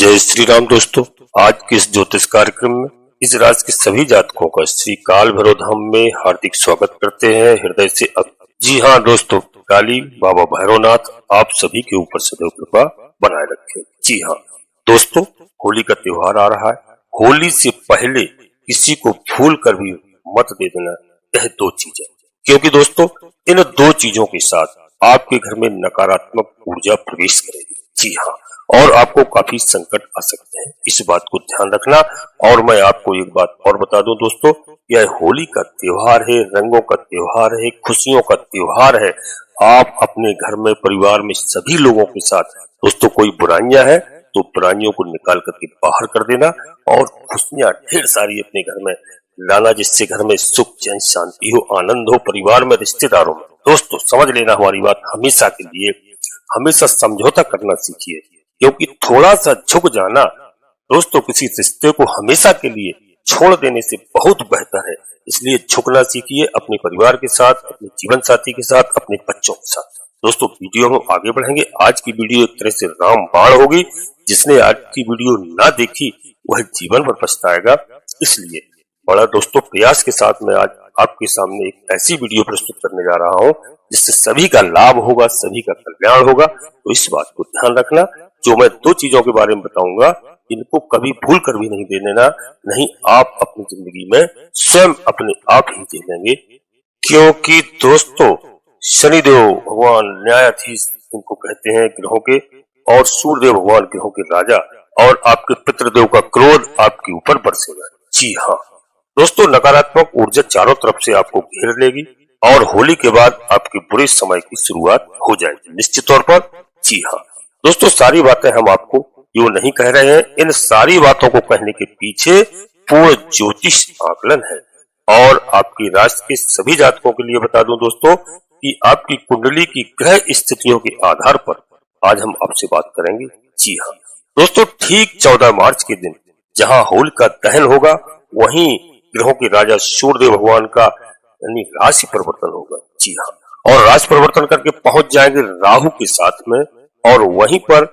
जय श्री राम दोस्तों। आज के इस ज्योतिष कार्यक्रम में इस राशि के सभी जातकों का श्री काल भैरव धाम में हार्दिक स्वागत करते हैं हृदय से। जी हाँ दोस्तों, काली बाबा भैरवनाथ आप सभी के ऊपर सदैव कृपा बनाए रखें। जी हाँ दोस्तों, होली का त्योहार आ रहा है। होली से पहले किसी को भूल कर भी मत दे देना यह दो चीजें, क्योंकि दोस्तों इन दो चीजों के साथ आपके घर में नकारात्मक ऊर्जा प्रवेश करेगी। जी हाँ, और आपको काफी संकट आ सकते हैं, इस बात को ध्यान रखना। और मैं आपको एक बात और बता दूं दोस्तों, यह होली का त्योहार है, रंगों का त्योहार है, खुशियों का त्योहार है। आप अपने घर में परिवार में सभी लोगों के साथ दोस्तों कोई बुराइयां हैं तो बुराइयों को निकाल करके बाहर कर देना और खुशियां ढेर सारी अपने घर में लाना, जिससे घर में सुख चैन शांति हो, आनंद हो, परिवार में रिश्तेदारों में। दोस्तों समझ लेना हमारी बात, हमेशा के लिए हमेशा समझौता करना सीखिए, क्योंकि थोड़ा सा झुक जाना दोस्तों किसी रिश्ते को हमेशा के लिए छोड़ देने से बहुत बेहतर है। इसलिए झुकना सीखिए अपने परिवार के साथ, अपने जीवन साथी के साथ, अपने बच्चों के साथ। दोस्तों वीडियो में आगे बढ़ेंगे। आज की वीडियो एक तरह से रामबाण होगी। जिसने आज की वीडियो ना देखी वह जीवन भर पछताएगा। इसलिए बड़ा दोस्तों प्रयास के साथ मैं आज आपके सामने एक ऐसी वीडियो प्रस्तुत करने जा रहा हूँ जिससे सभी का लाभ होगा, सभी का कल्याण होगा। तो इस बात को ध्यान रखना, जो मैं दो चीजों के बारे में बताऊंगा इनको कभी भूल कर भी नहीं दे देना, नहीं आप अपनी जिंदगी में स्वयं अपने आप ही दे लेंगे। क्योंकि दोस्तों शनिदेव भगवान न्यायाधीश इनको कहते हैं ग्रहों के, और सूर्यदेव भगवान ग्रहों के राजा, और आपके पितृदेव का क्रोध आपके ऊपर बरसेगा। जी हाँ दोस्तों, नकारात्मक ऊर्जा चारों तरफ से आपको घेर लेगी और होली के बाद आपके बुरे समय की शुरुआत हो जाएगी निश्चित तौर पर। जी हाँ दोस्तों, सारी बातें हम आपको यो नहीं कह रहे हैं, इन सारी बातों को कहने के पीछे पूर्ण ज्योतिष आकलन है। और आपकी राशि के सभी जातकों के लिए बता दूं दोस्तों कि आपकी कुंडली की ग्रह स्थितियों के आधार पर आज हम आपसे बात करेंगे। जी हाँ दोस्तों, ठीक 14 मार्च के दिन जहां होली का दहन होगा वहीं ग्रहों के राजा सूर्यदेव भगवान का यानी राशि परिवर्तन होगा। जी हाँ, और राशि परिवर्तन करके पहुंच जाएंगे राहु के साथ में, और वहीं पर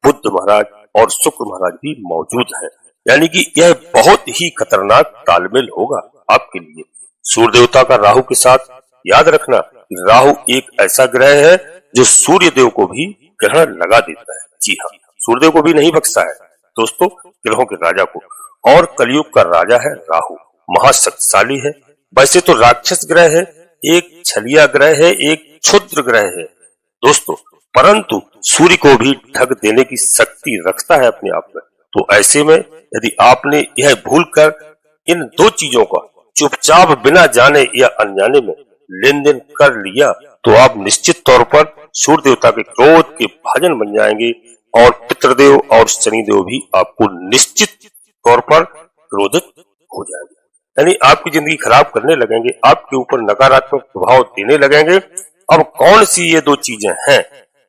बुध महाराज और शुक्र महाराज भी मौजूद हैं। यानी कि यह बहुत ही खतरनाक तालमेल होगा आपके लिए। सूर्य देवता का राहु के साथ, याद रखना राहु एक ऐसा ग्रह है जो सूर्य देव को भी ग्रहण लगा देता है। जी हाँ, सूर्यदेव को भी नहीं बख्शा है दोस्तों, ग्रहों के राजा को। और कलयुग का राजा है राहु, महाशक्तिशाली है। वैसे तो राक्षस ग्रह है, एक छलिया ग्रह है, एक क्षुद्र ग्रह है दोस्तों, परंतु सूर्य को भी ढक देने की शक्ति रखता है अपने आप में। तो ऐसे में यदि आपने यह भूलकर इन दो चीजों का चुपचाप बिना जाने या अनजाने में लेन देन कर लिया तो आप निश्चित तौर पर सूर्य देवता के क्रोध के भाजन बन जाएंगे, और पितृदेव और शनिदेव भी आपको निश्चित तौर पर क्रोधित हो जाएंगे, यानी आपकी जिंदगी खराब करने लगेंगे, आपके ऊपर नकारात्मक प्रभाव देने लगेंगे। अब कौन सी ये दो चीजें हैं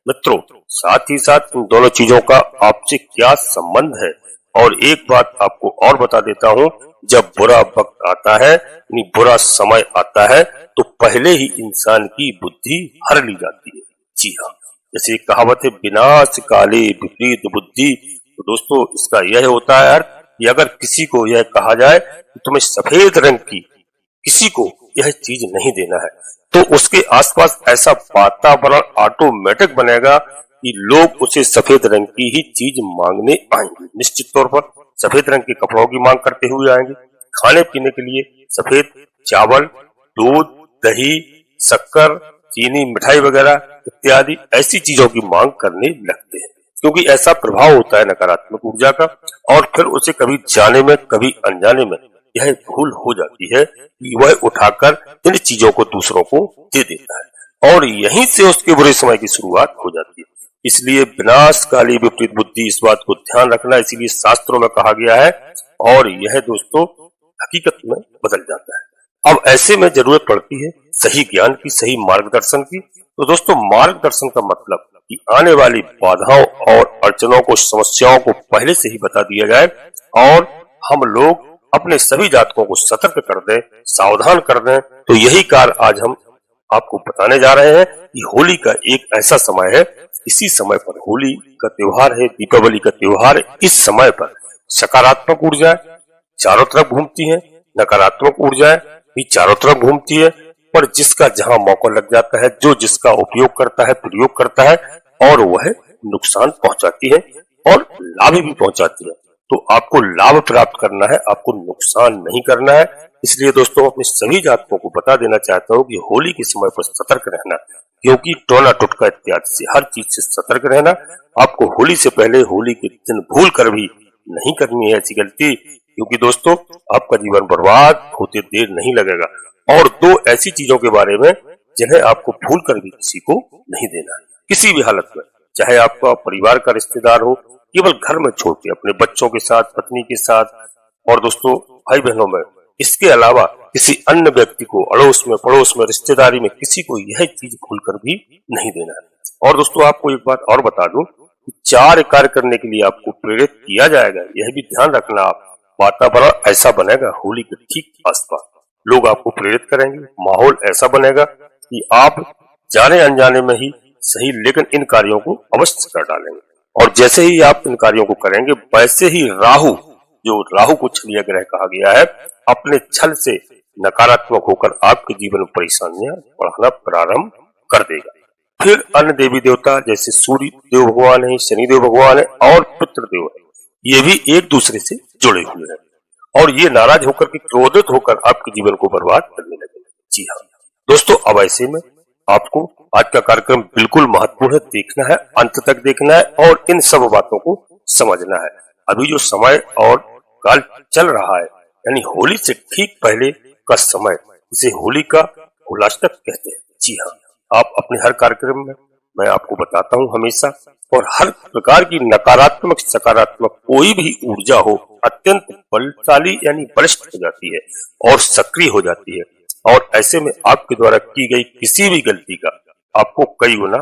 मित्रों, साथ ही साथ इन दोनों चीजों का आपसे क्या संबंध है, और एक बात आपको और बता देता हूँ, जब बुरा वक्त आता है यानी बुरा समय आता है तो पहले ही इंसान की बुद्धि हर ली जाती है। जी हाँ, जैसे एक कहावत है, विनाश काले विपरीत बुद्धि। तो दोस्तों इसका यह होता है अर्थ कि अगर किसी को यह कहा जाए कि तुम्हें सफेद रंग की किसी को यह चीज नहीं देना है, तो उसके आसपास ऐसा वातावरण ऑटोमेटिक बनेगा कि लोग उसे सफेद रंग की ही चीज मांगने आएंगे। निश्चित तौर पर सफेद रंग के कपड़ों की मांग करते हुए आएंगे, खाने पीने के लिए सफेद चावल, दूध, दही, शक्कर, चीनी, मिठाई वगैरह इत्यादि ऐसी चीजों की मांग करने लगते हैं, क्योंकि ऐसा प्रभाव होता है नकारात्मक ऊर्जा का। और फिर उसे कभी जाने में कभी अनजाने में यह भूल हो जाती है कि वह उठाकर इन चीजों को दूसरों को दे देता है, और यहीं से उसके बुरे समय की शुरुआत हो जाती है। इसलिए विनाश काली विपरीत बुद्धि, इस बात को ध्यान रखना, इसीलिए शास्त्रों में कहा गया है, और यह दोस्तों हकीकत में बदल जाता है। अब ऐसे में जरूरत पड़ती है सही ज्ञान की, सही मार्गदर्शन की। तो दोस्तों मार्गदर्शन का मतलब कि आने वाली बाधाओं और अड़चनों को, समस्याओं को पहले से ही बता दिया जाए, और हम लोग अपने सभी जातकों को सतर्क कर दें, सावधान कर दें। तो यही कार्य आज हम आपको बताने जा रहे हैं कि होली का एक ऐसा समय है, इसी समय पर होली का त्योहार है, दीपावली का त्योहार है। इस समय पर सकारात्मक ऊर्जा चारों तरफ घूमती है, नकारात्मक ऊर्जाएं भी चारों तरफ घूमती है, पर जिसका जहां मौका लग जाता है, जो जिसका उपयोग करता है, प्रयोग करता है और वह नुकसान पहुंचाती है और लाभ भी पहुंचाती है। तो आपको लाभ प्राप्त करना है, आपको नुकसान नहीं करना है। इसलिए दोस्तों अपने सभी जातकों को बता देना चाहता हूँ कि होली के समय पर सतर्क रहना, क्योंकि टोना टुटका इत्यादि से हर चीज से सतर्क रहना। आपको होली से पहले, होली के दिन भूल कर भी नहीं करनी है ऐसी गलती, क्योंकि दोस्तों आपका जीवन बर्बाद होते देर नहीं लगेगा। और दो ऐसी चीजों के बारे में जिन्हें आपको भूल कर भी किसी को नहीं देना है, किसी भी हालत में, चाहे आपका परिवार का रिश्तेदार हो, केवल घर में छोड़ के अपने बच्चों के साथ, पत्नी के साथ और दोस्तों भाई बहनों में, इसके अलावा किसी अन्य व्यक्ति को अड़ोस में, पड़ोस में, रिश्तेदारी में किसी को यह चीज भूल कर भी नहीं देना है। और दोस्तों आपको एक बात और बता दूं कि 4 कार्य करने के लिए आपको प्रेरित किया जाएगा, यह भी ध्यान रखना। आप वातावरण ऐसा बनेगा होली के ठीक आसपास, लोग आपको प्रेरित करेंगे, माहौल ऐसा बनेगा कि आप जाने अनजाने में ही सही, लेकिन इन कार्यों को अवश्य कर डालेंगे। और जैसे ही आप इन कार्यों को करेंगे, वैसे ही राहु, जो राहु को छलिया ग्रह कहा गया है, अपने छल से नकारात्मक होकर आपके जीवन में परेशानियां बढ़ाना प्रारंभ कर देगा। फिर अन्य देवी देवता जैसे सूर्य देव भगवान है, शनि देव भगवान है और पितृदेव है, ये भी एक दूसरे से जुड़े हुए हैं और ये नाराज होकर के, क्रोधित होकर आपके जीवन को बर्बाद करने लगे। जी हाँ दोस्तों, अब ऐसे में आपको आज का कार्यक्रम बिल्कुल महत्वपूर्ण है, देखना है, अंत तक देखना है और इन सब बातों को समझना है। अभी जो समय और काल चल रहा है, यानी होली से ठीक पहले का समय, इसे होली का होलाष्टक कहते हैं। जी हाँ, आप अपने हर कार्यक्रम में मैं आपको बताता हूँ हमेशा, और हर प्रकार की नकारात्मक सकारात्मक कोई भी ऊर्जा हो, अत्यंत बलशाली यानी बलिष्ठ हो जाती है और सक्रिय हो जाती है। और ऐसे में आपके द्वारा की गई किसी भी गलती का आपको कई गुना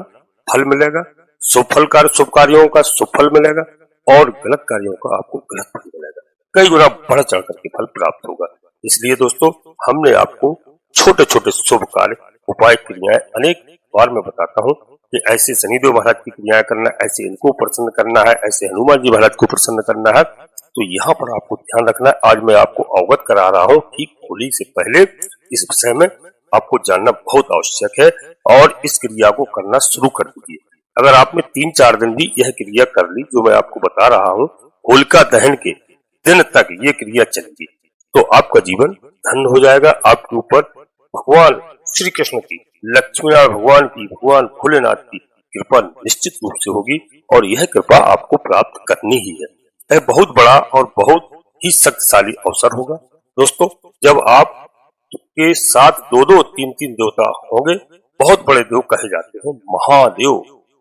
फल मिलेगा। शुभ कार्यों का शुभ फल मिलेगा और गलत कार्यों का आपको गलत फल मिलेगा, कई गुना बढ़ चढ़ करके फल प्राप्त होगा। इसलिए दोस्तों हमने आपको छोटे छोटे शुभ कार्य, उपाय, क्रियाएं अनेक बार मैं बताता हूँ कि ऐसे शनिदेव महाराज की क्रियाएं करना, ऐसे इनको प्रसन्न करना है, ऐसे हनुमान जी महाराज को प्रसन्न करना है। तो यहाँ पर आपको ध्यान रखना है। आज मैं आपको अवगत करा रहा हूँ कि होली से पहले इस विषय में आपको जानना बहुत आवश्यक है और इस क्रिया को करना शुरू कर दीजिए। अगर आपने 3-4 दिन भी यह क्रिया कर ली जो मैं आपको बता रहा हूँ, होलिका दहन के दिन तक ये क्रिया चलेगी, तो आपका जीवन धन्य हो जाएगा। आपके ऊपर भगवान श्री कृष्ण की, लक्ष्मी नारायण भगवान की, भगवान भोलेनाथ की कृपा निश्चित रूप से होगी और यह कृपा आपको प्राप्त करनी ही है। यह बहुत बड़ा और बहुत ही शक्तिशाली अवसर होगा दोस्तों, जब आप के साथ 2-2, 3-3 देवता होंगे। बहुत बड़े देव कहे जाते हैं,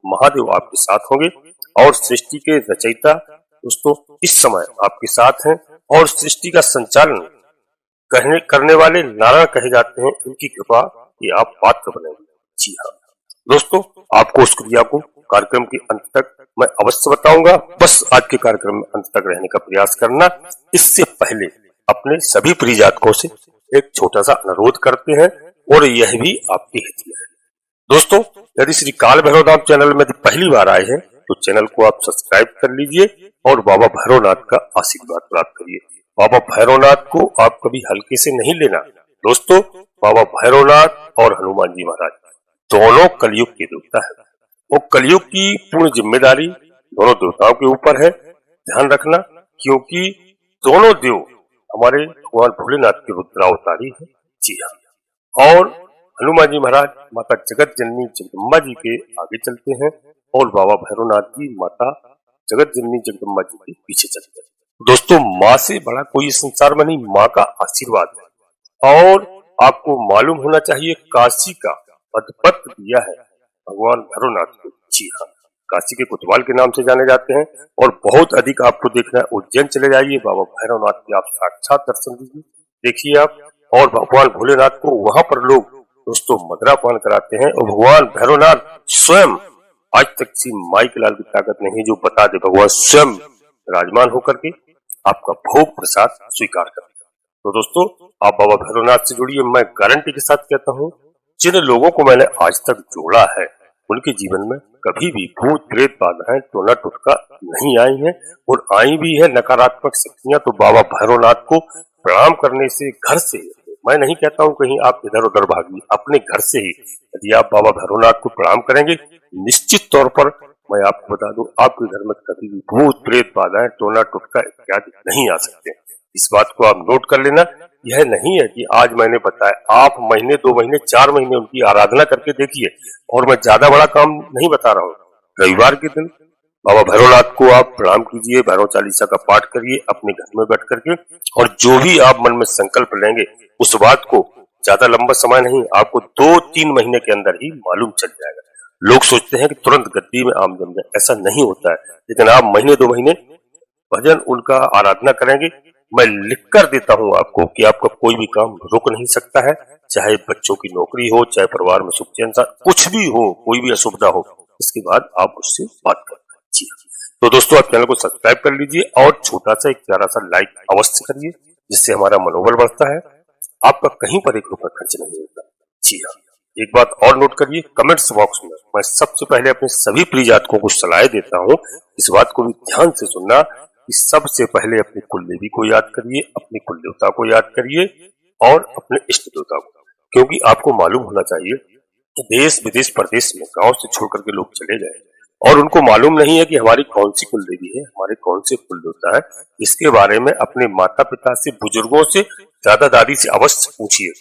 महादेव आपके साथ होंगे और सृष्टि के रचयिता दोस्तों इस समय आपके साथ हैं और सृष्टि का संचालन करने वाले नारायण कहे जाते हैं। उनकी कृपा ये आप पात्र बनेंगे। जी हाँ दोस्तों, आपको उस क्रिया को कार्यक्रम के अंत तक मैं अवश्य बताऊंगा, बस आज के कार्यक्रम में अंत तक रहने का प्रयास करना। इससे पहले अपने सभी प्रिय जातकों से एक छोटा सा अनुरोध करते हैं और यह भी आपके हित में है। दोस्तों, यदि श्री काल भैरव धाम चैनल में पहली बार आए हैं तो चैनल को आप सब्सक्राइब कर लीजिए और बाबा भैरवनाथ का आशीर्वाद प्राप्त करिए। बाबा भैरवनाथ को आप कभी हल्के से नहीं लेना दोस्तों। बाबा भैरवनाथ और हनुमान जी महाराज दोनों कलयुग के देवता है। वो कलयुग की पूर्ण जिम्मेदारी दोनों देवताओं के ऊपर है, ध्यान रखना, क्योंकि दोनों देव हमारे भगवान भोलेनाथ के रुद्रावतारी है। जी हाँ, और हनुमान जी महाराज माता जगत जननी जगदम्बा जी के आगे चलते हैं और बाबा भैरवनाथ जी माता जगत जननी जगदम्बा जी के पीछे चलते हैं। दोस्तों, माँ से बड़ा कोई संसार में नहीं, माँ का आशीर्वाद है। और आपको मालूम होना चाहिए, काशी का पदपत्र दिया है भगवान भैरवनाथ को। जी हाँ, काशी के कोतवाल के नाम से जाने जाते हैं और बहुत अधिक आपको देखना है। उज्जैन चले जाइए, बाबा भैरवनाथ के आप साक्षात दर्शन दीजिए, देखिए आप। और भगवान भोलेनाथ को वहां पर लोग दोस्तों मदरापान कराते हैं और भगवान भैरवनाथ स्वयं, आज तक किसी माई के लाल की ताकत नहीं जो बता दे, भगवान स्वयं विराजमान होकर के आपका भोग प्रसाद स्वीकार करते हैं। तो दोस्तों, आप बाबा भैरवनाथ से जुड़िए, मैं गारंटी के साथ कहता हूँ जिन लोगों को मैंने आज तक जोड़ा है उनके जीवन में कभी भी भूत प्रेत बाधाएं टोना टुटका नहीं आई हैं, और आई भी है नकारात्मक शक्तियां तो बाबा भैरवनाथ को प्रणाम करने से घर से, मैं नहीं कहता हूं कहीं आप इधर उधर भागिए, अपने घर से ही यदि आप बाबा भैरवनाथ को प्रणाम करेंगे निश्चित तौर पर मैं आपको बता दूं आपके घर में कभी भी भूत प्रेत बाधाएं टोना टुटका इत्यादि नहीं आ सकते। इस बात को आप नोट कर लेना। यह नहीं है कि आज मैंने बताया, आप महीने 2 महीने 4 महीने उनकी आराधना करके देखिए, और मैं ज्यादा बड़ा काम नहीं बता रहा हूँ। रविवार के दिन बाबा भैरवनाथ को आप प्रणाम कीजिए, भैरव चालीसा का पाठ करिए अपने घर में बैठ करके, और जो भी आप मन में संकल्प लेंगे उस बात को ज्यादा लंबा समय नहीं, आपको 2-3 महीने के अंदर ही मालूम चल जाएगा। लोग सोचते हैं कि तुरंत गद्दी में आम जम जाए, ऐसा नहीं होता है। लेकिन आप महीने 2 महीने भजन उनका आराधना करेंगे, मैं लिख कर देता हूँ आपको कि आपका कोई भी काम रुक नहीं सकता है, चाहे बच्चों की नौकरी हो, चाहे परिवार में सुख चैन, कुछ भी हो, कोई भी असुविधा हो, इसके बाद आप उससे बात करते हैं। जी तो दोस्तों, आप चैनल को सब्सक्राइब कर लीजिए और छोटा सा एक प्यारा सा लाइक अवश्य करिए, जिससे हमारा मनोबल बढ़ता है। आपका कहीं पर 1 रुपया खर्च नहीं होता। जी हाँ, एक बात और नोट करिए, कमेंट्स बॉक्स में मैं सबसे पहले अपने सभी प्रिय जातकों को सलाह देता हूँ, इस बात को भी ध्यान से सुनना कि सबसे पहले अपने कुल देवी को याद करिए, अपने कुल देवता को याद करिए और अपने इष्ट देवता को, क्योंकि आपको मालूम होना चाहिए कि देश विदेश प्रदेश में गांव से छोड़ करके लोग चले गए और उनको मालूम नहीं है कि हमारी कौन सी कुल देवी है, हमारे कौन से कुल देवता है। इसके बारे में अपने माता पिता से, बुजुर्गों से, दादा दादी से अवश्य पूछिए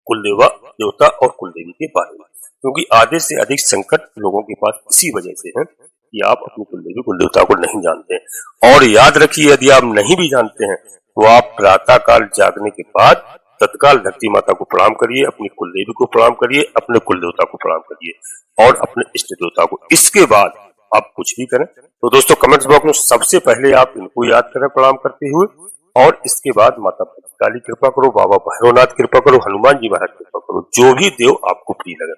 कुल देवता और कुल देवी के बारे में, क्योंकि आधे से अधिक संकट लोगों के पास इसी वजह से है कि आप अपनी कुल देवी कुल देवता को नहीं जानते हैं। और याद रखिए, यदि आप नहीं भी जानते हैं तो आप प्रातः काल जागने के बाद तत्काल धरती माता को प्रणाम करिए, अपनी कुल देवी को प्रणाम करिए, अपने कुल देवता को प्रणाम करिए और अपने इष्ट देवता को। इसके बाद आप कुछ भी करें। तो दोस्तों, कमेंट्स बॉक्स में सबसे पहले आप इनको याद करें प्रणाम करते हुए, और इसके बाद माता काली कृपा करो, बाबा भैरवनाथ कृपा करो, हनुमान जी महाराज कृपा करो, जो भी देव आपको प्रिय लगे।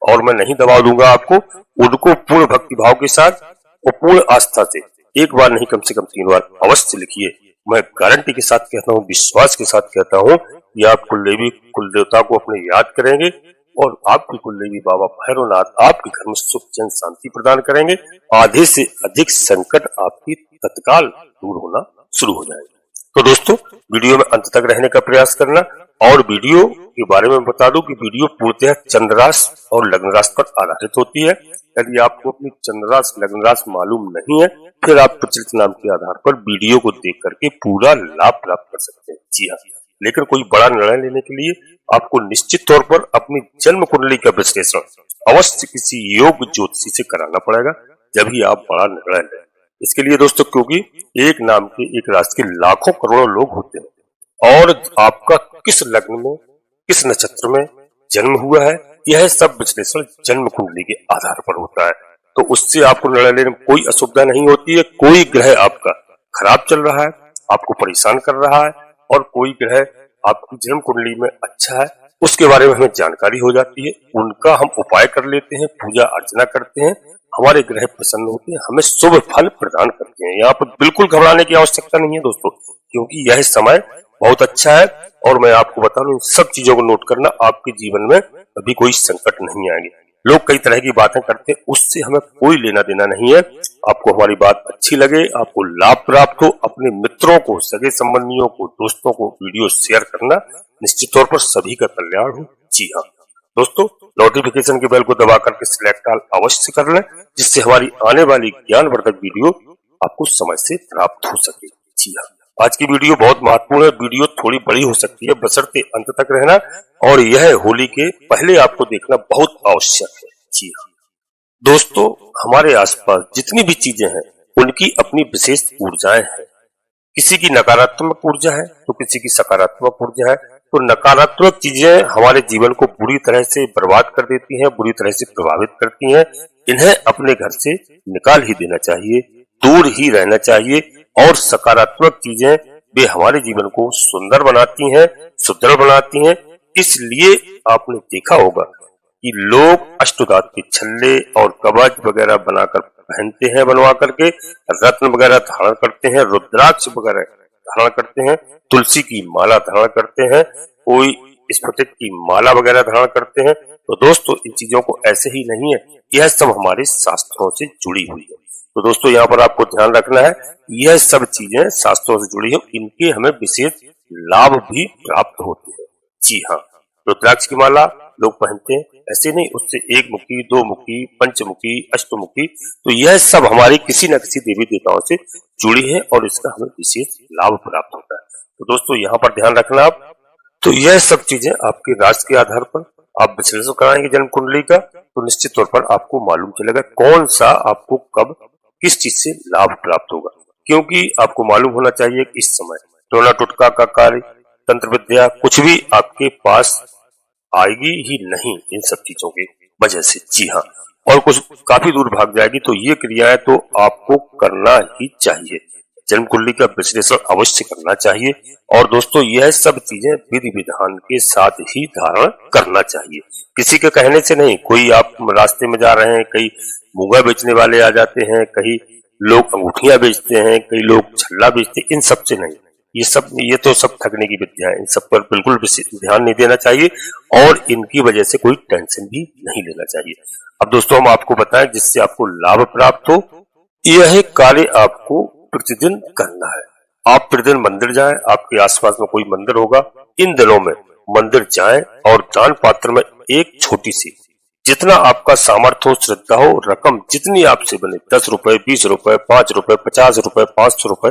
और मैं नहीं दबा दूंगा आपको, उनको पूर्ण भक्ति भाव के साथ और पूर्ण आस्था से एक बार नहीं कम से कम 3 बार अवश्य लिखिए। मैं गारंटी के साथ कहता हूँ, विश्वास के साथ कहता हूँ कि आप कुल देवी कुल देवता को अपने याद करेंगे और आपकी कुल देवी बाबा भैरवनाथ आपके घर में सुख चैन शांति प्रदान करेंगे। आधे से अधिक संकट आपकी तत्काल दूर होना शुरू हो जाएगा। तो दोस्तों, वीडियो में अंत तक रहने का प्रयास करना, और वीडियो के बारे में बता दूं कि वीडियो पूर्णतः चंद्र राशि और लग्न राशि पर आधारित होती है। यदि आपको अपनी चंद्र राशि लग्न राशि मालूम नहीं है, फिर आप प्रचलित नाम के आधार पर वीडियो को देख करके पूरा लाभ प्राप्त कर सकते हैं। जी हाँ, लेकिन कोई बड़ा निर्णय लेने के लिए आपको निश्चित तौर पर अपनी जन्म कुंडली का विश्लेषण अवश्य किसी योग ज्योतिषी से कराना पड़ेगा, जब ही आप बड़ा निर्णय लें। इसके लिए दोस्तों, क्योंकि एक नाम के एक राशि के लाखों करोड़ों लोग होते हैं और आपका किस लग्न में किस नक्षत्र में जन्म हुआ है, यह सब विश्लेषण जन्म कुंडली के आधार पर होता है। तो उससे आपको निर्णय लेने में कोई असुविधा नहीं होती है। कोई ग्रह आपका खराब चल रहा है, आपको परेशान कर रहा है, और कोई ग्रह आपकी जन्म कुंडली में अच्छा है, उसके बारे में हमें जानकारी हो जाती है, उनका हम उपाय कर लेते हैं, पूजा अर्चना करते हैं, हमारे ग्रह प्रसन्न होते हैं, हमें शुभ फल प्रदान करते हैं। यहाँ पर बिल्कुल घबराने की आवश्यकता नहीं है दोस्तों, क्योंकि यह समय बहुत अच्छा है। और मैं आपको बता दूं, इन सब चीजों को नोट करना, आपके जीवन में कभी कोई संकट नहीं आएंगे। लोग कई तरह की बातें करते हैं, उससे हमें कोई लेना देना नहीं है। आपको हमारी बात अच्छी लगे, आपको लाभ प्राप्त हो, अपने मित्रों को, सगे संबंधियों को, दोस्तों को वीडियो शेयर करना, निश्चित तौर पर सभी का कल्याण हो। जी हाँ दोस्तों, नोटिफिकेशन के बेल को दबा करके सिलेक्ट ऑल अवश्य कर लें, जिससे हमारी आने वाली ज्ञानवर्धक वीडियो आपको समय से प्राप्त हो सके। जी हाँ, आज की वीडियो बहुत महत्वपूर्ण है। वीडियो थोड़ी बड़ी हो सकती है, बशर्ते अंत तक रहना, और यह होली के पहले आपको देखना बहुत आवश्यक है। जी हाँ दोस्तों, हमारे आसपास जितनी भी चीजें हैं उनकी अपनी विशेष ऊर्जाएं हैं। किसी की नकारात्मक ऊर्जा है तो किसी की सकारात्मक ऊर्जा है। तो नकारात्मक चीजें हमारे जीवन को बुरी तरह से बर्बाद कर देती हैं, बुरी तरह से प्रभावित करती हैं। इन्हें अपने घर से निकाल ही देना चाहिए, दूर ही रहना चाहिए। और सकारात्मक चीजें वे हमारे जीवन को सुंदर बनाती हैं, सुदृढ़ बनाती हैं। इसलिए आपने देखा होगा कि लोग अष्टधातु के छल्ले और कवच वगैरह बनाकर पहनते हैं, बनवा करके रत्न वगैरह धारण करते हैं, रुद्राक्ष वगैरह धारण करते हैं, तुलसी की माला धारण करते हैं, कोई स्फटिक की माला वगैरह धारण करते हैं। तो दोस्तों इन चीजों को ऐसे ही नहीं है, यह सब हमारे शास्त्रों से जुड़ी हुई है। तो दोस्तों यहाँ पर आपको ध्यान रखना है, यह सब चीजें शास्त्रों से जुड़ी है, इनके हमें विशेष लाभ भी प्राप्त होते हैं। जी हाँ, रुद्राक्ष की माला लोग पहनते हैं, ऐसे नहीं, उससे एक मुखी, दो मुखी, पंचमुखी, अष्टमुखी, तो यह सब हमारी किसी न किसी देवी देवताओं से जुड़ी है और इसका हमें विशेष लाभ प्राप्त होता है। तो दोस्तों यहाँ पर ध्यान रखना आप। तो यह सब चीजें आपके राशि के आधार पर आप विश्लेषण कराएंगे जन्म कुंडली का, तो निश्चित तौर पर आपको मालूम चलेगा कौन सा आपको कब किस चीज से लाभ प्राप्त होगा। क्योंकि आपको मालूम होना चाहिए कि इस समय टोना टुटका का कार्य, तंत्र विद्या कुछ भी आपके पास आएगी ही नहीं इन सब चीजों की वजह से। जी हाँ, और कुछ काफी दूर भाग जाएगी। तो ये क्रियाएं तो आपको करना ही चाहिए, जन्म कुंडली का विश्लेषण अवश्य करना चाहिए। और दोस्तों यह सब चीजें विधि विधान के साथ ही धारण करना चाहिए, किसी के कहने से नहीं। कोई आप रास्ते में जा रहे हैं, कई मूंगा बेचने वाले आ जाते हैं, कई लोग अंगूठियां बेचते हैं, कई लोग छल्ला बेचते हैं, इन सब से नहीं। ये तो सब ठगने की विद्या है, इन सब पर बिल्कुल ध्यान नहीं देना चाहिए और इनकी वजह से कोई टेंशन भी नहीं लेना चाहिए। अब दोस्तों हम आपको बताएं जिससे आपको लाभ प्राप्त हो, यह कार्य आपको प्रतिदिन करना है। आप प्रतिदिन मंदिर जाएं, आपके आसपास में कोई मंदिर होगा, इन दिनों में मंदिर जाएं और दान पात्र में एक छोटी सी, जितना आपका सामर्थ्य हो, श्रद्धा हो, रकम जितनी आपसे बने, 10 रुपए, 20 रुपए, 5 रुपए, 50 रुपए, 500 रुपए,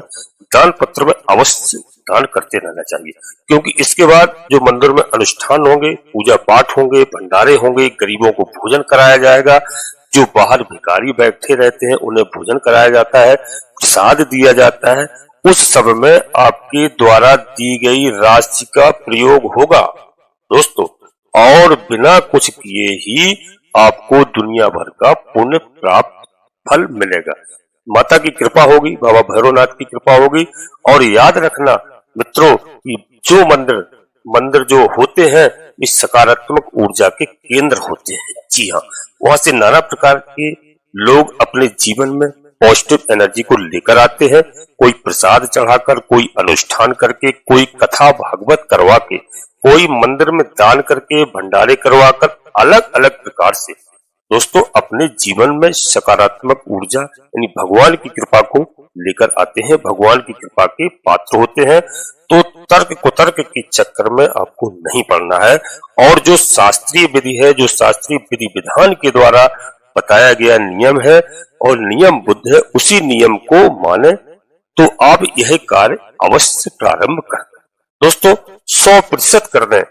दान पत्र में अवश्य दान करते रहना चाहिए। क्योंकि इसके बाद जो मंदिर में अनुष्ठान होंगे, पूजा पाठ होंगे, भंडारे होंगे, गरीबों को भोजन कराया जाएगा, जो बाहर भिखारी बैठे रहते हैं उन्हें भोजन कराया जाता है, प्रसाद दिया जाता है, उस सब में आपके द्वारा दी गई राशि का प्रयोग होगा दोस्तों, और बिना कुछ किए ही आपको दुनिया भर का पुण्य प्राप्त फल मिलेगा। माता की कृपा होगी, बाबा भैरवनाथ की कृपा होगी। और याद रखना मित्रों कि जो मंदिर जो होते हैं इस सकारात्मक ऊर्जा के केंद्र होते हैं। जी हाँ, वहां से नाना प्रकार के लोग अपने जीवन में पॉजिटिव एनर्जी को लेकर आते हैं, कोई प्रसाद चढ़ाकर, कोई अनुष्ठान करके, कोई कथा भागवत करवा के, कोई मंदिर में दान करके, भंडारे करवाकर, अलग अलग प्रकार से दोस्तों अपने जीवन में सकारात्मक ऊर्जा यानी भगवान की कृपा को लेकर आते हैं, भगवान की कृपा के पात्र होते हैं। तो तर्क कुतर्क के चक्कर में आपको नहीं पड़ना है और जो शास्त्रीय विधि है, जो शास्त्रीय विधि विधान के द्वारा बताया गया नियम है और नियम बुद्ध है, उसी नियम को माने तो आप यह कार्य अवश्य प्रारंभ कर दें दोस्तों, 100% कर दें।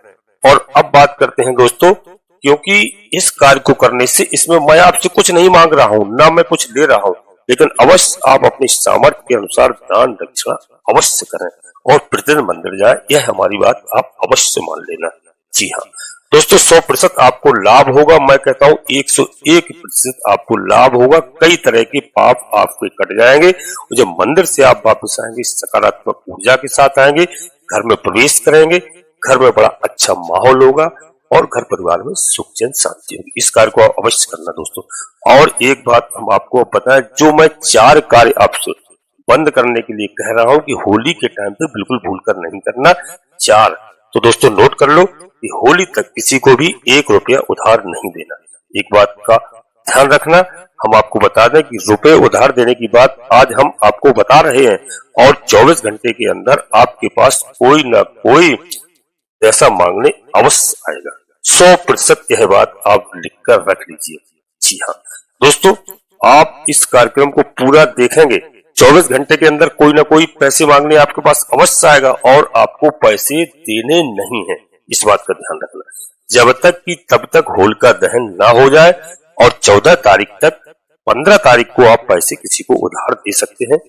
और अब बात करते हैं दोस्तों, क्योंकि इस कार्य को करने से इसमें मैं आपसे कुछ नहीं मांग रहा हूं, ना मैं कुछ ले रहा हूं, लेकिन अवश्य आप अपनी सामर्थ्य के अनुसार दान दक्षिणा अवश्य करें और प्रतिदिन मंदिर जाए, यह हमारी बात आप अवश्य मान लेना। जी हाँ दोस्तों, 100% आपको लाभ होगा। मैं कहता हूँ 101% आपको लाभ होगा। कई तरह के पाप आपके कट जाएंगे। जब मंदिर से आप वापस आएंगे, सकारात्मक ऊर्जा के साथ आएंगे, घर में प्रवेश करेंगे, घर में बड़ा अच्छा माहौल होगा और घर परिवार में सुख चैन शांति होगी। इस कार्य को आप अवश्य करना दोस्तों। और एक बात हम आपको बताएं, जो मैं 4 कार्य आपसे बंद करने के लिए कह रहा हूं कि होली के टाइम पे बिल्कुल भूलकर नहीं करना। 4 तो दोस्तों नोट कर लो कि होली तक किसी को भी 1 रुपया उधार नहीं देना। एक बात का ध्यान रखना, हम आपको बता दें कि रुपए उधार देने की बात आज हम आपको बता रहे हैं और 24 घंटे के अंदर आपके पास कोई ना कोई पैसा मांगने अवश्य आएगा। 100% यह बात आप लिखकर रख लीजिए। जी हाँ दोस्तों, आप इस कार्यक्रम को पूरा देखेंगे, 24 घंटे के अंदर कोई ना कोई पैसे मांगने आपके पास अवश्य आएगा और आपको पैसे देने नहीं है, इस बात का ध्यान रखना। जब तक कि तब तक होलिका दहन ना हो जाए और 14 तारीख तक, 15 तारीख को आप पैसे किसी को उधार दे सकते हैं।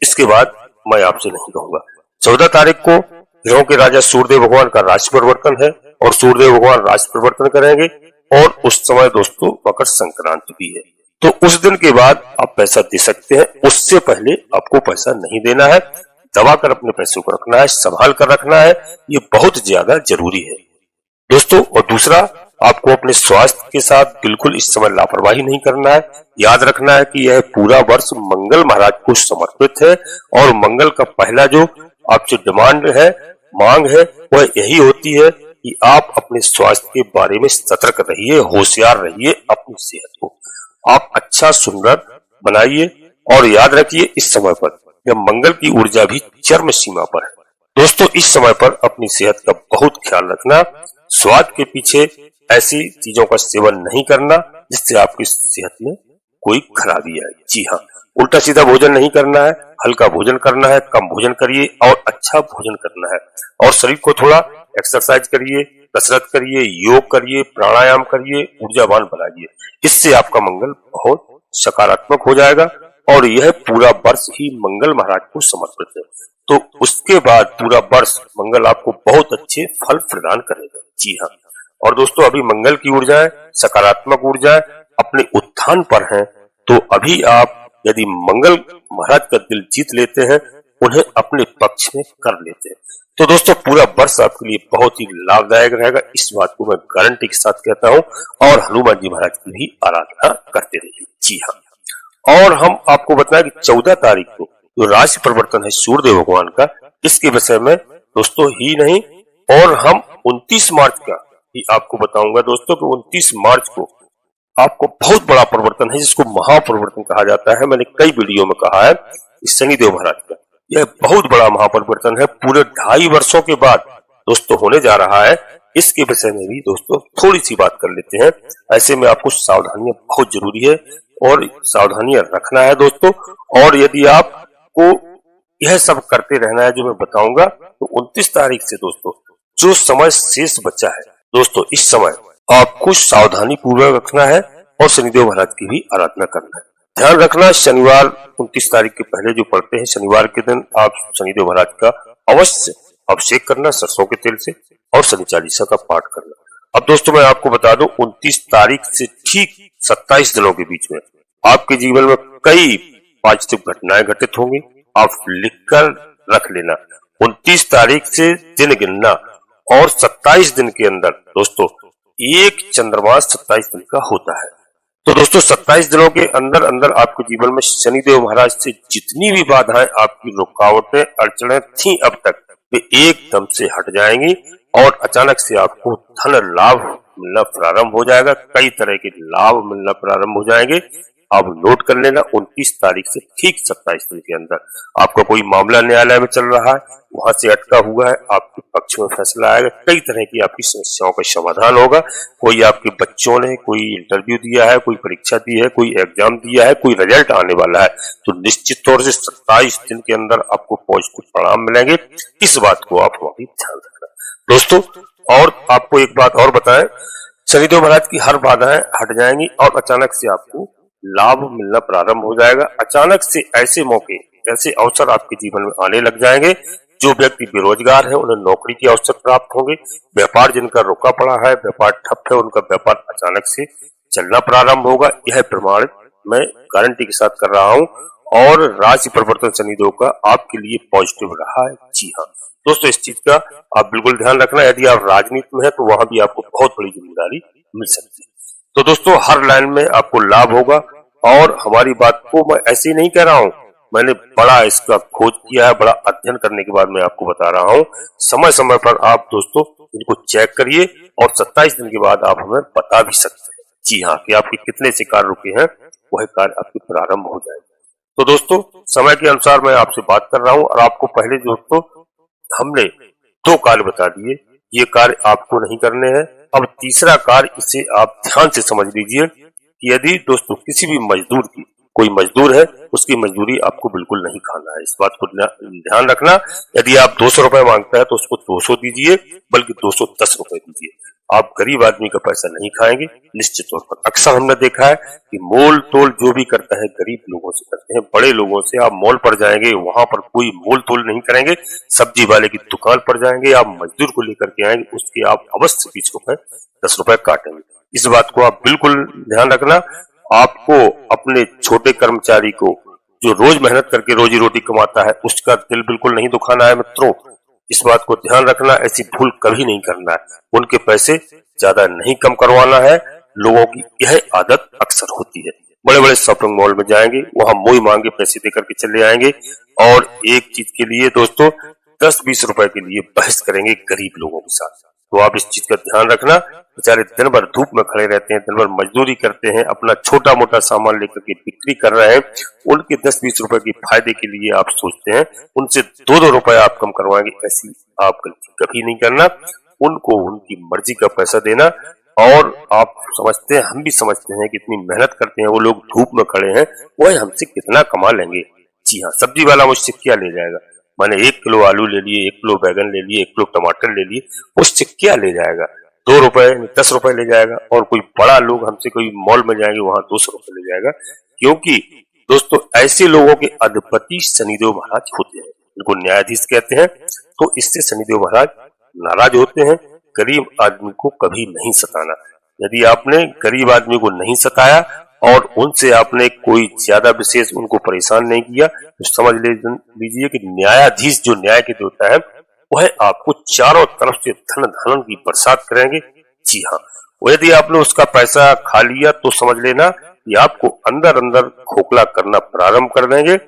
इसके बाद मैं आपसे नहीं कहूंगा। 14 तारीख को ग्रहों के राजा सूर्यदेव भगवान का राशि परिवर्तन है और सूर्यदेव भगवान राशि परिवर्तन करेंगे और उस समय दोस्तों मकर संक्रांति भी है। तो उस दिन के बाद आप पैसा दे सकते हैं, उससे पहले आपको पैसा नहीं देना है। दबा कर अपने पैसों को रखना है, संभाल कर रखना है, ये बहुत ज्यादा जरूरी है दोस्तों। और दूसरा, आपको अपने स्वास्थ्य के साथ बिल्कुल इस समय लापरवाही नहीं करना है। याद रखना है कि यह पूरा वर्ष मंगल महाराज को समर्पित है और मंगल का पहला जो आपसे डिमांड है, मांग है, वह यही होती है कि आप अपने स्वास्थ्य के बारे में सतर्क रहिए, होशियार रहिए। अपनी सेहत को आप अच्छा सुंदर बनाइए और याद रखिए इस समय पर यह मंगल की ऊर्जा भी चरम सीमा पर है। दोस्तों, इस समय पर अपनी सेहत का बहुत ख्याल रखना। स्वाद के पीछे ऐसी चीजों का सेवन नहीं करना जिससे आपकी सेहत में कोई खराबी आए। जी हाँ, उल्टा सीधा भोजन नहीं करना है, हल्का भोजन करना है, कम भोजन करिए और अच्छा भोजन करना है। और शरीर को थोड़ा एक्सरसाइज करिए, कसरत करिए, योग करिए, प्राणायाम करिए, ऊर्जावान बनाइए। इससे आपका मंगल बहुत सकारात्मक हो जाएगा और यह पूरा वर्ष ही मंगल महाराज को समर्पित है। तो उसके बाद पूरा वर्ष मंगल आपको बहुत अच्छे फल प्रदान करेगा। जी हाँ, और दोस्तों अभी मंगल की ऊर्जाएं, सकारात्मक ऊर्जाएं अपने उत्थान पर हैं, तो अभी आप यदि मंगल महाराज का दिल जीत लेते हैं, उन्हें अपने पक्ष में कर लेते हैं, तो दोस्तों पूरा वर्ष आपके लिए बहुत ही लाभदायक रहेगा। इस बात को मैं गारंटी के साथ कहता हूँ। और हनुमान जी महाराज की भी आराधना करते रहिए। जी हाँ, और हम आपको बताएं कि 14 तारीख को जो राशि परिवर्तन है सूर्यदेव भगवान का, इसके विषय में दोस्तों ही नहीं, और हम 29 मार्च का भी आपको बताऊंगा दोस्तों कि 29 मार्च को आपको बहुत बड़ा परिवर्तन है जिसको महापरिवर्तन कहा जाता है। मैंने कई वीडियो में कहा है इस शनिदेव महाराज का यह बहुत बड़ा महापरिवर्तन है, पूरे 2.5 वर्षों के बाद दोस्तों होने जा रहा है। इसके विषय में भी दोस्तों थोड़ी सी बात कर लेते हैं। ऐसे में आपको सावधानियां बहुत जरूरी है और सावधानियां रखना है दोस्तों। और यदि आपको यह सब करते रहना है जो मैं बताऊंगा, तो 29 तारीख से दोस्तों जो समय शेष बचा है दोस्तों, इस समय आपको सावधानी पूर्वक रखना है और शनिदेव महाराज की भी आराधना करना है। ध्यान रखना, शनिवार 29 तारीख के पहले जो पड़ते हैं, शनिवार के दिन आप शनिदेव महाराज का अवश्य अभिषेक करना सरसों के तेल से और शनि चालीसा का पाठ करना। अब दोस्तों मैं आपको बता दूं, 29 तारीख से ठीक 27 दिनों के बीच में आपके जीवन में कई पॉजिटिव घटनाएं घटित होंगी। आप लिखकर रख लेना, 29 तारीख से दिन गिनना और 27 दिन के अंदर दोस्तों एक चंद्रमास 27 दिन का होता है। तो दोस्तों 27 दिनों के अंदर अंदर आपके जीवन में शनिदेव महाराज से जितनी भी बाधाएं, आपकी रुकावटें, अड़चनें थी अब तक, वे एकदम से हट जाएंगी और अचानक से आपको धन लाभ मिलना प्रारंभ हो जाएगा। कई तरह के लाभ मिलना प्रारंभ हो जाएंगे। आप नोट कर लेना, 29 तारीख से ठीक 27 दिन के अंदर आपका कोई मामला न्यायालय में चल रहा है, वहां से अटका हुआ है, आपके पक्ष में फैसला आएगा। कई तरह की आपकी समस्याओं का समाधान होगा। कोई आपके बच्चों ने कोई इंटरव्यू दिया है, कोई परीक्षा दी है, कोई एग्जाम दिया है, कोई रिजल्ट आने वाला है, तो निश्चित तौर से 27 दिन के अंदर आपको पॉजिटिव परिणाम मिलेंगे। इस बात को आप अभी ध्यान रखना दोस्तों। और आपको एक बात और बताएं, शनिदेव महाराज की हर बाधाएं हट जाएंगी और अचानक से आपको लाभ मिलना प्रारंभ हो जाएगा। अचानक से ऐसे मौके, ऐसे अवसर आपके जीवन में आने लग जाएंगे। जो व्यक्ति बेरोजगार है उन्हें नौकरी के अवसर प्राप्त होंगे। व्यापार जिनका रुका पड़ा है, व्यापार ठप है, उनका व्यापार अचानक से चलना प्रारंभ होगा। यह प्रमाणित मैं गारंटी के साथ कर रहा हूं। और राशि परिवर्तन शनिदेव का आपके लिए पॉजिटिव रहा है। जी हाँ दोस्तों, इस चीज का आप बिल्कुल ध्यान रखना। यदि आप राजनीति में है तो वहां भी आपको बहुत बड़ी जिम्मेदारी मिल सकती है। तो दोस्तों हर लाइन में आपको लाभ होगा। और हमारी बात को मैं ऐसे ही नहीं कह रहा हूं, मैंने बड़ा इसका खोज किया है, बड़ा अध्ययन करने के बाद मैं आपको बता रहा हूं। समय समय पर आप दोस्तों इनको चेक करिए और 27 दिन के बाद आप हमें बता भी सकते हैं। जी हाँ, कि आपके कितने से कार्य रुके हैं, वह कार्य आपके प्रारंभ हो जाएंगे। तो दोस्तों समय के अनुसार मैं आपसे बात कर रहा हूं और आपको पहले दोस्तों हमने 2 कार्य बता दिए, ये कार्य आपको नहीं करने हैं। अब तीसरा कार्य, इसे आप ध्यान से समझ लीजिए कि यदि दोस्तों किसी भी मजदूर की, कोई मजदूर है, उसकी मजदूरी आपको बिल्कुल नहीं खाना है। इस बात को ध्यान रखना। यदि आप 200 रुपए मांगता है तो उसको 200 दीजिए, बल्कि 210 रुपए दीजिए। आप गरीब आदमी का पैसा नहीं खाएंगे निश्चित तौर पर। अक्सर हमने देखा है कि मोल तोल जो भी करता है गरीब लोगों से करते हैं, बड़े लोगों से। आप मॉल पर जाएंगे, वहां पर कोई मोल तोल नहीं करेंगे। सब्जी वाले की दुकान पर जाएंगे, आप मजदूर को लेकर के आएंगे, उसके आप अवश्य 20 रुपए 10 रुपए काटेंगे। इस बात को आप बिल्कुल ध्यान रखना। आपको अपने छोटे कर्मचारी को, जो रोज मेहनत करके रोजी रोटी कमाता है, उसका दिल बिल्कुल नहीं दुखाना है मित्रों। इस बात को ध्यान रखना, ऐसी भूल कभी नहीं करना है। उनके पैसे ज्यादा नहीं कम करवाना है। लोगों की यह आदत अक्सर होती है, बड़े बड़े शॉपिंग मॉल में जाएंगे, वहां मोई मांगे पैसे देकर के चले आएंगे और एक चीज के लिए दोस्तों 10-20 रुपए के लिए बहस करेंगे गरीब लोगों के साथ। तो आप इस चीज का ध्यान रखना। बेचारे दिन भर धूप में खड़े रहते हैं, दिन भर मजदूरी करते हैं, अपना छोटा मोटा सामान लेकर के बिक्री कर रहे हैं, उनके 10-20 रुपए के फायदे के लिए आप सोचते हैं उनसे 2-2 रुपए आप कम करवाएंगे। ऐसी आप गलती कभी नहीं करना। उनको उनकी मर्जी का पैसा देना। और आप समझते हैं, हम भी समझते हैं कि इतनी मेहनत करते हैं वो लोग, धूप में खड़े हैं, वह हमसे कितना कमा लेंगे। जी हाँ, सब्जी वाला मुझसे क्या ले जाएगा, मैंने 1 किलो आलू ले लिए, 1 किलो बैगन ले लिए, 1 किलो टमाटर ले लिए, उससे क्या ले जाएगा, 2 रुपए 10 रुपए ले जाएगा। और कोई बड़ा लोग हमसे कोई मॉल में जाएंगे, वहां 200 रुपए ले जाएगा। क्योंकि दोस्तों ऐसे लोगों के अधिपति शनिदेव महाराज होते हैं, इनको न्यायाधीश कहते हैं। तो इससे शनिदेव महाराज नाराज होते हैं। गरीब आदमी को कभी नहीं सताना। यदि आपने गरीब आदमी को नहीं सताया और उनसे आपने कोई ज्यादा विशेष उनको परेशान नहीं किया, तो समझ लीजिए कि न्यायाधीश जो न्याय के देवता है वह आपको चारों तरफ से धन धान की बरसात करेंगे। जी हाँ, और यदि आपने उसका पैसा खा लिया तो समझ लेना कि आपको अंदर अंदर खोखला करना प्रारंभ कर देंगे।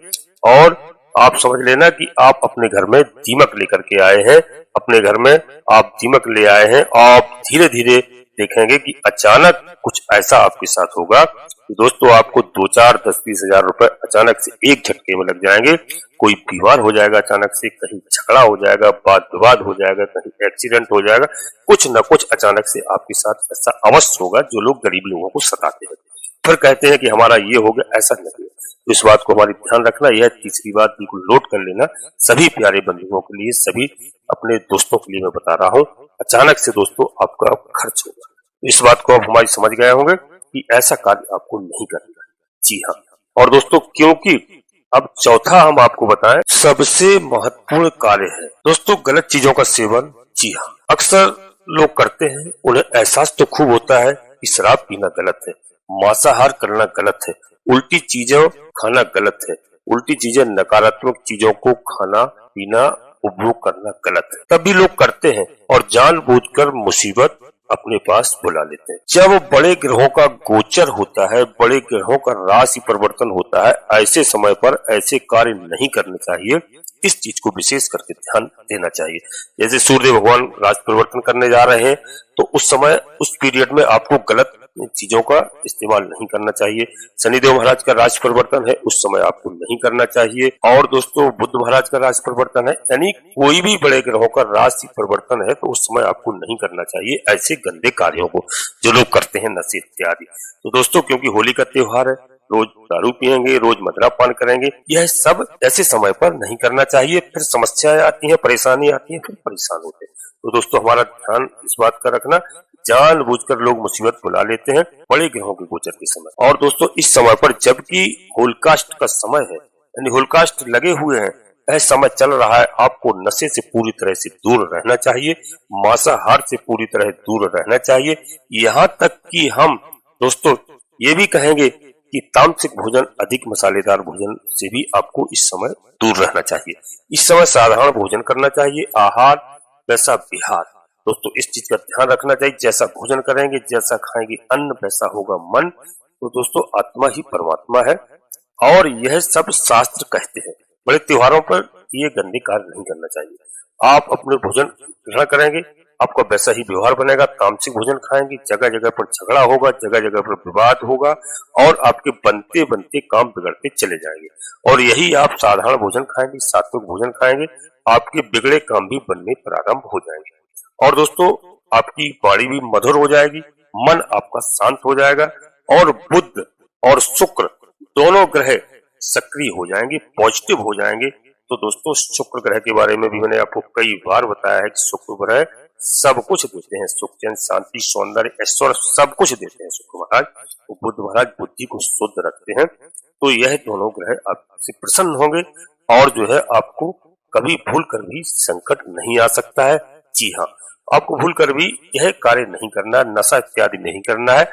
और आप समझ लेना कि आप अपने घर में दीमक लेकर के आए हैं, अपने घर में आप दीमक ले आए हैं। आप धीरे धीरे देखेंगे कि अचानक कुछ ऐसा आपके साथ होगा कि दोस्तों आपको 2-4 10-20 हजार रुपए अचानक से एक झटके में लग जाएंगे। कोई बीमार हो जाएगा अचानक से, कहीं झगड़ा हो जाएगा, वाद विवाद हो जाएगा, कहीं एक्सीडेंट हो जाएगा, कुछ न कुछ अचानक से आपके साथ ऐसा अवश्य होगा जो लोग गरीब लोगों को सताते हैं। फिर कहते हैं कि हमारा ये हो गया, ऐसा नहीं है। तो इस बात को हमारी ध्यान रखना। यह तीसरी बात बिल्कुल नोट कर लेना, सभी प्यारे बंधुओं के लिए, सभी अपने दोस्तों के लिए मैं बता रहा हूँ। अचानक से दोस्तों आपका खर्च होगा। इस बात को आप हमारी समझ गए होंगे कि ऐसा कार्य आपको नहीं करना है। जी हाँ, और दोस्तों क्योंकि अब चौथा हम आपको बताएं, सबसे महत्वपूर्ण कार्य है दोस्तों गलत चीजों का सेवन। जी हाँ, अक्सर लोग करते हैं, उन्हें एहसास तो खूब होता है कि शराब पीना गलत है, मांसाहार करना गलत है, उल्टी चीजें खाना गलत है, उल्टी चीजें नकारात्मक चीजों को खाना पीना उपभोग करना गलत है, तब भी लोग करते हैं और जानबूझकर मुसीबत अपने पास बुला लेते हैं। जब बड़े ग्रहों का गोचर होता है, बड़े ग्रहों का राशि परिवर्तन होता है, ऐसे समय पर ऐसे कार्य नहीं करने चाहिए। इस चीज को विशेष करके ध्यान देना चाहिए। जैसे सूर्य भगवान राशि परिवर्तन करने जा रहे हैं, तो उस समय उस पीरियड में आपको गलत चीजों का इस्तेमाल नहीं करना चाहिए। शनिदेव महाराज का राशि परिवर्तन है, उस समय आपको नहीं करना चाहिए। और दोस्तों बुध महाराज का राशि परिवर्तन है, यानी कोई भी बड़े ग्रहों का राशि परिवर्तन है तो उस समय आपको नहीं करना चाहिए ऐसे गंदे कार्यों को जो लोग करते हैं, नशे इत्यादि। तो दोस्तों क्योंकि होली का त्योहार है, रोज दारू पियेंगे, रोज मदिरा पान करेंगे, यह सब ऐसे समय पर नहीं करना चाहिए। फिर समस्याएं आती हैं, परेशानी आती है, फिर परेशान होते हैं। तो दोस्तों हमारा ध्यान इस बात का रखना, जानबूझकर लोग मुसीबत बुला लेते हैं बड़े ग्रहों के गोचर के समय। और दोस्तों इस समय पर जबकि होलकास्ट का समय है, यानी होलकास्ट लगे हुए हैं, यह समय चल रहा है, आपको नशे से पूरी तरह से दूर रहना चाहिए, मांसाहार से पूरी तरह दूर रहना चाहिए। यहाँ तक कि हम दोस्तों ये भी कहेंगे कि तामसिक भोजन, अधिक मसालेदार भोजन से भी आपको इस समय दूर रहना चाहिए। इस समय साधारण भोजन करना चाहिए, आहार वैसा विहार। दोस्तों इस चीज का ध्यान रखना चाहिए, जैसा भोजन करेंगे, जैसा खाएंगे अन्न, वैसा होगा मन। तो दोस्तों आत्मा ही परमात्मा है और यह सब शास्त्र कहते हैं। बड़े त्योहारों पर ये गंदे कार्य नहीं करना चाहिए। आप अपने भोजन ग्रहण करेंगे, आपका वैसा ही व्यवहार बनेगा। तामसिक भोजन खाएंगे, जगह जगह पर झगड़ा होगा, जगह जगह पर विवाद होगा और आपके बनते बनते काम बिगड़ते चले जाएंगे। और यही आप साधारण भोजन खाएंगे, सात्विक भोजन खाएंगे, आपके बिगड़े काम भी बनने प्रारंभ हो जाएंगे। और दोस्तों आपकी वाणी भी मधुर हो जाएगी, मन आपका शांत हो जाएगा और बुध और शुक्र दोनों ग्रह सक्रिय हो जाएंगे, पॉजिटिव हो जाएंगे। तो दोस्तों शुक्र ग्रह के बारे में भी मैंने आपको कई बार बताया है कि शुक्र ग्रह सब कुछ देते हैं, सुख चैन शांति सौंदर्य ऐश्वर्य सब कुछ देते हैं शुक्र महाराज। तो बुध महाराज बुद्धि को शुद्ध रखते हैं। तो यह दोनों ग्रह आपसे प्रसन्न होंगे और जो है आपको कभी भूल कर भी संकट नहीं आ सकता है। जी हाँ, आपको भूल कर भी यह कार्य नहीं करना, नशा इत्यादि नहीं करना है।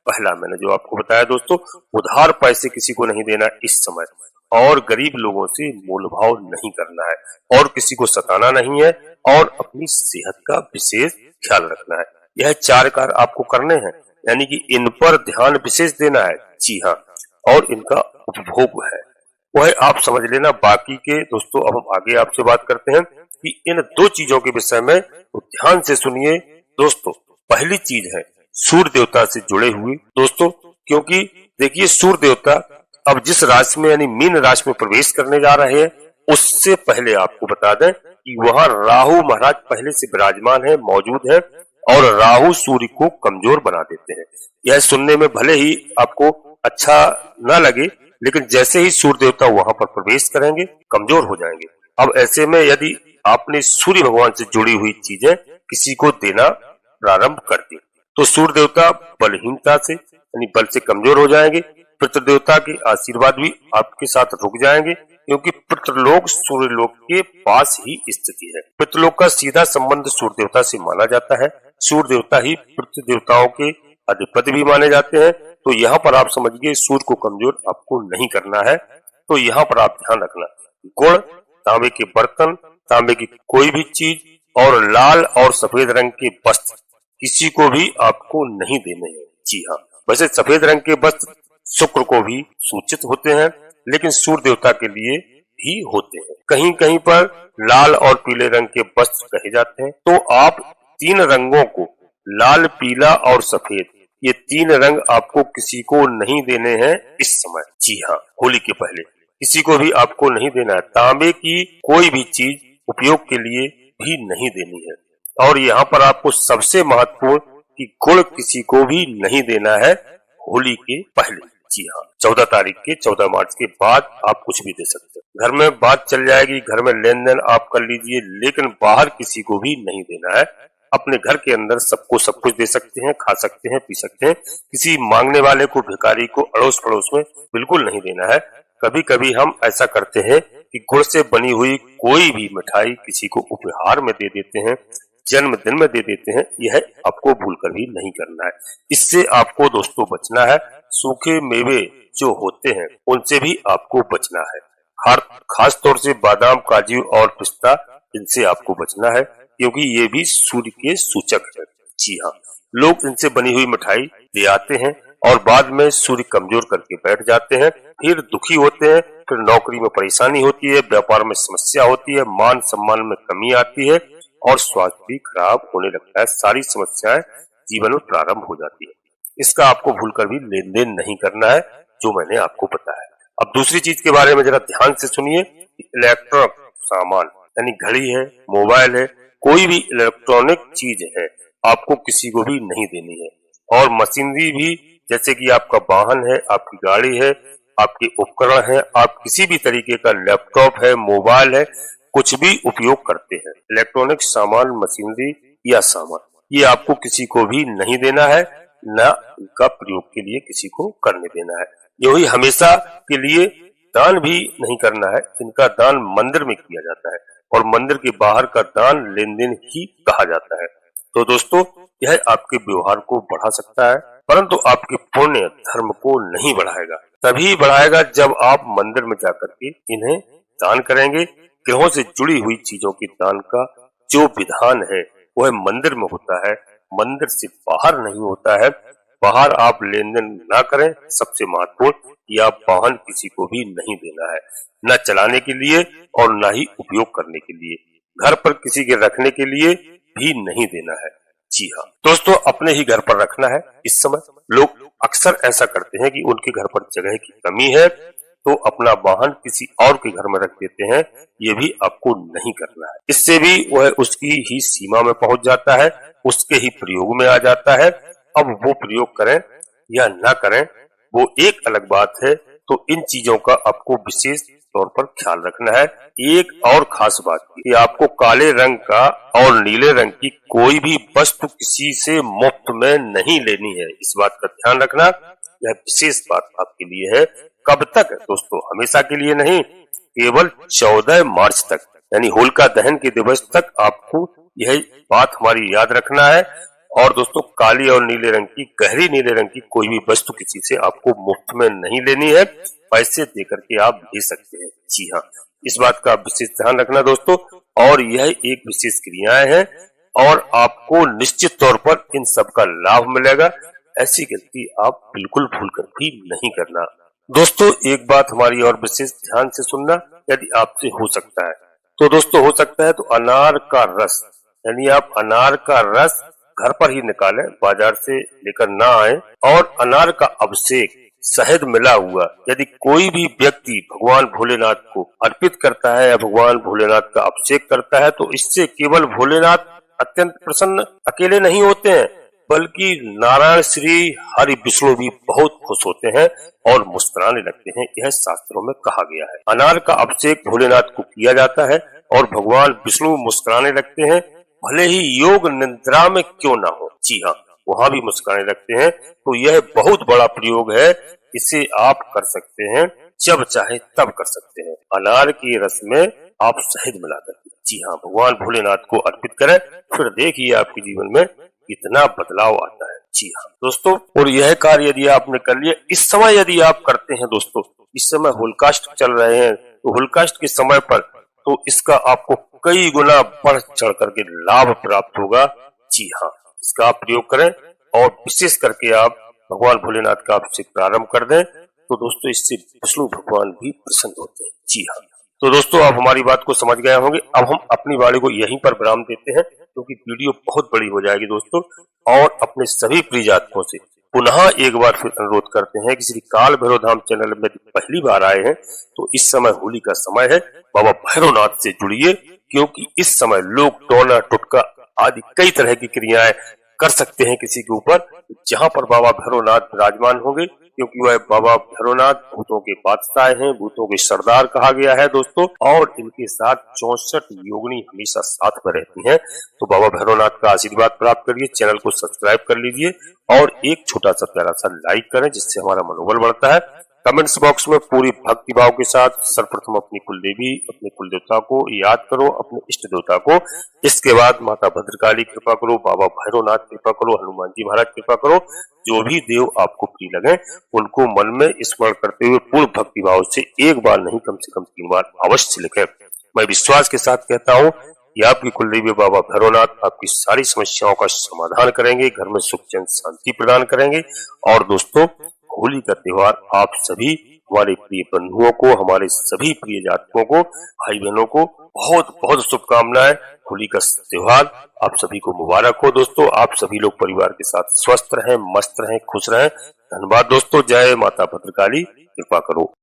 पहला मैंने जो आपको बताया दोस्तों, उधार पैसे किसी को नहीं देना इस समय, और गरीब लोगों से मोलभाव नहीं करना है, और किसी को सताना नहीं है, और अपनी सेहत का विशेष ख्याल रखना है। यह 4 कार्य आपको करने हैं, यानी कि इन पर ध्यान विशेष देना है। जी हाँ, और इनका उपभोग है वह आप समझ लेना। बाकी के दोस्तों अब हम आगे आपसे बात करते हैं कि इन दो चीजों के विषय में तो ध्यान से सुनिए दोस्तों। पहली चीज है सूर्य देवता से जुड़े हुए दोस्तों, क्योंकि देखिए सूर्य देवता अब जिस राशि में यानी मीन राशि में प्रवेश करने जा रहे हैं, उससे पहले आपको बता दें कि वहां राहु महाराज पहले से विराजमान है, मौजूद है, और राहु सूर्य को कमजोर बना देते हैं। यह सुनने में भले ही आपको अच्छा न लगे, लेकिन जैसे ही सूर्य देवता वहां पर प्रवेश करेंगे कमजोर हो जाएंगे। अब ऐसे में यदि आपने सूर्य भगवान से जुड़ी हुई चीजें किसी को देना प्रारंभ कर दी तो सूर्य देवता बलहीनता से यानी बल से कमजोर हो जाएंगे। पितृ देवता के आशीर्वाद भी आपके साथ रुक जाएंगे, क्योंकि पितृलोक सूर्यलोक के पास ही स्थिति है। पितृलोक का सीधा संबंध सूर्य देवता से माना जाता है। सूर्य देवता ही पितृ देवताओं के अधिपति भी माने जाते हैं। तो यहाँ पर आप समझिए सूर्य को कमजोर आपको नहीं करना है। तो यहाँ पर आप ध्यान रखना, गुण, तांबे के बर्तन, तांबे की कोई भी चीज और लाल और सफेद रंग के वस्त्र किसी को भी आपको नहीं देने हैं। जी हाँ, वैसे सफेद रंग के वस्त्र शुक्र को भी सूचित होते हैं, लेकिन सूर्य देवता के लिए भी होते हैं। कहीं कहीं पर लाल और पीले रंग के वस्त्र कहे जाते हैं। तो आप तीन रंगों को, लाल, पीला और सफेद, ये तीन रंग आपको किसी को नहीं देने हैं इस समय। जी हाँ, होली के पहले किसी को भी आपको नहीं देना है। तांबे की कोई भी चीज उपयोग के लिए भी नहीं देनी है। और यहाँ पर आपको सबसे महत्वपूर्ण कि गुड़ किसी को भी नहीं देना है होली के पहले। जी हाँ, 14 तारीख के 14 मार्च के बाद आप कुछ भी दे सकते हैं। घर में बात चल जाएगी, घर में लेन देन आप कर लीजिए, लेकिन बाहर किसी को भी नहीं देना है। अपने घर के अंदर सबको सब कुछ दे सकते हैं, खा सकते हैं, पी सकते हैं। किसी मांगने वाले को, भिखारी को अड़ोस पड़ोस में बिल्कुल नहीं देना है। कभी कभी हम ऐसा करते हैं कि गुड़ से बनी हुई कोई भी मिठाई किसी को उपहार में दे देते हैं, जन्मदिन में दे देते हैं। यह आपको भूलकर भी नहीं करना है। इससे आपको दोस्तों बचना है। सूखे मेवे जो होते हैं उनसे भी आपको बचना है। खास तौर से बादाम, काजू और पिस्ता, इनसे आपको बचना है, क्योंकि ये भी सूर्य के सूचक है। जी हाँ, लोग इनसे बनी हुई मिठाई ले आते हैं और बाद में सूर्य कमजोर करके बैठ जाते हैं, फिर दुखी होते हैं, फिर नौकरी में परेशानी होती है, व्यापार में समस्या होती है, मान सम्मान में कमी आती है और स्वास्थ्य भी खराब होने लगता है। सारी समस्याएं जीवन में प्रारंभ हो जाती है। इसका आपको भूलकर भी लेन देन नहीं करना है, जो मैंने आपको बताया। अब दूसरी चीज के बारे में जरा ध्यान से सुनिए। इलेक्ट्रॉनिक सामान यानी घड़ी है, मोबाइल है, कोई भी इलेक्ट्रॉनिक चीज है, आपको किसी को भी नहीं देनी है। और मशीनरी भी, जैसे कि आपका वाहन है, आपकी गाड़ी है, आपके उपकरण है, आप किसी भी तरीके का लैपटॉप है, मोबाइल है, कुछ भी उपयोग करते हैं, इलेक्ट्रॉनिक सामान, मशीनरी या सामान, ये आपको किसी को भी नहीं देना है, न इनका प्रयोग के लिए किसी को करने देना है। यही हमेशा के लिए दान भी नहीं करना है। इनका दान मंदिर में किया जाता है और मंदिर के बाहर का दान लेन देन ही कहा जाता है। तो दोस्तों, यह आपके व्यवहार को बढ़ा सकता है, परंतु आपके पुण्य धर्म को नहीं बढ़ाएगा। तभी बढ़ाएगा जब आप मंदिर में जाकर के इन्हें दान करेंगे। ग्रहों से जुड़ी हुई चीजों के दान का जो विधान है वह मंदिर में होता है, मंदिर से बाहर नहीं होता है। बाहर आप लेन देन ना करें। सबसे महत्वपूर्ण कि आप वाहन किसी को भी नहीं देना है, न चलाने के लिए और न ही उपयोग करने के लिए। घर पर किसी के रखने के लिए भी नहीं देना है। जी हाँ दोस्तों, अपने ही घर पर रखना है। इस समय लोग अक्सर ऐसा करते हैं कि उनके घर पर जगह की कमी है तो अपना वाहन किसी और के घर में रख देते हैं। ये भी आपको नहीं करना है। इससे भी वह उसकी ही सीमा में पहुंच जाता है, उसके ही प्रयोग में आ जाता है। अब वो प्रयोग करें या ना करें वो एक अलग बात है। तो इन चीजों का आपको विशेष तौर पर ख्याल रखना है। एक और खास बात कि आपको काले रंग का और नीले रंग की कोई भी वस्तु किसी से मुफ्त में नहीं लेनी है। इस बात का ध्यान रखना, यह विशेष बात आपके लिए है। कब तक दोस्तों? हमेशा के लिए नहीं, केवल 14 मार्च तक यानी होलिका दहन के दिवस तक आपको यह बात हमारी याद रखना है। और दोस्तों, काली और नीले रंग की, गहरी नीले रंग की कोई भी वस्तु किसी से आपको मुफ्त में नहीं लेनी है। पैसे देकर के आप ले सकते हैं। जी हाँ, इस बात का विशेष ध्यान रखना दोस्तों। और यह एक विशेष क्रियाएं हैं और आपको निश्चित तौर पर इन सब का लाभ मिलेगा। ऐसी गलती आप बिल्कुल भूलकर भी नहीं करना। दोस्तों, एक बात हमारी और विशेष ध्यान से सुनना, यदि आपसे हो सकता है तो दोस्तों हो सकता है तो अनार का रस, यानी आप अनार का रस घर पर ही निकालें, बाजार से लेकर ना आए। और अनार का अभिषेक शहद मिला हुआ यदि कोई भी व्यक्ति भगवान भोलेनाथ को अर्पित करता है या भगवान भोलेनाथ का अभिषेक करता है, तो इससे केवल भोलेनाथ अत्यंत प्रसन्न अकेले नहीं होते हैं, बल्कि नारायण श्री हरि विष्णु भी बहुत खुश होते हैं और मुस्कुराने लगते हैं। यह शास्त्रों में कहा गया है। अनार का अभिषेक भोलेनाथ को किया जाता है और भगवान विष्णु मुस्कुराने लगते हैं, भले ही योग निद्रा में क्यों ना हो। जी हाँ, वहाँ भी मुस्कुराने लगते हैं। तो यह बहुत बड़ा प्रयोग है, इसे आप कर सकते हैं, जब चाहे तब कर सकते हैं। अनार के रस में आप शहद मिलाकर, जी हाँ, भगवान भोलेनाथ को अर्पित करें, फिर देखिए आपके जीवन में कितना बदलाव आता है। जी हाँ दोस्तों, और यह कार्य यदि आपने कर लिया, इस समय यदि आप करते हैं दोस्तों, इस समय होलकास्ट चल रहे हैं, तो होलकास्ट के समय पर तो इसका आपको कई गुना बढ़ चढ़ करके लाभ प्राप्त होगा। जी हाँ, इसका आप प्रयोग करें और विशेष करके आप भगवान भोलेनाथ का अभिषेक प्रारंभ कर दें, तो दोस्तों इससे विष्णु भगवान भी प्रसन्न होते हैं। जी हाँ, तो दोस्तों आप हमारी बात को समझ गए होंगे। अब हम अपनी वाणी को यहीं पर विराम देते हैं, क्योंकि वीडियो बहुत बड़ी हो जाएगी दोस्तों। और अपने सभी प्रिय जातकों से पुनः एक बार फिर अनुरोध करते हैं कि श्री काल भैरव धाम चैनल में पहली बार आए हैं तो इस समय होली का समय है, बाबा भैरवनाथ से जुड़िए, क्योंकि इस समय लोग टोना टुटका आदि कई तरह की क्रियाएं कर सकते हैं किसी के ऊपर, जहां पर बाबा भैरवनाथ विराजमान होंगे, क्योंकि वह बाबा भैरवनाथ भूतों के बादशाह हैं, भूतों के सरदार कहा गया है दोस्तों। और इनके साथ 64 योगिनी हमेशा साथ में रहती हैं। तो बाबा भैरवनाथ का आशीर्वाद प्राप्त करिए, चैनल को सब्सक्राइब कर लीजिए और एक छोटा सा प्यारा सा लाइक करें, जिससे हमारा मनोबल बढ़ता है। कमेंट्स बॉक्स में पूरी भक्ति भाव के साथ सर्वप्रथम अपनी कुलदेवी, अपने कुल देवता को याद करो, अपने इष्ट देवता को। इसके बाद माता भद्रकाली कृपा करो, बाबा भैरवनाथ कृपा करो, हनुमान जी महाराज कृपा करो। जो भी देव आपको प्रिय लगे उनको मन में स्मरण करते हुए पूर्ण भक्ति भाव से एक बार नहीं कम से कम 3 बार अवश्य लिखें। मैं विश्वास के साथ कहता हूँ कि आपकी कुलदेवी बाबा भैरवनाथ आपकी सारी समस्याओं का समाधान करेंगे, घर में सुख चैन शांति प्रदान करेंगे। और दोस्तों, होली का त्योहार आप सभी हमारे प्रिय बंधुओं को, हमारे सभी प्रिय जातकों को, भाई बहनों को बहुत बहुत शुभकामनाएं। होली का त्योहार आप सभी को मुबारक हो दोस्तों। आप सभी लोग परिवार के साथ स्वस्थ रहें, मस्त रहें, खुश रहें। धन्यवाद दोस्तों। जय माता भद्रकाली, कृपा करो।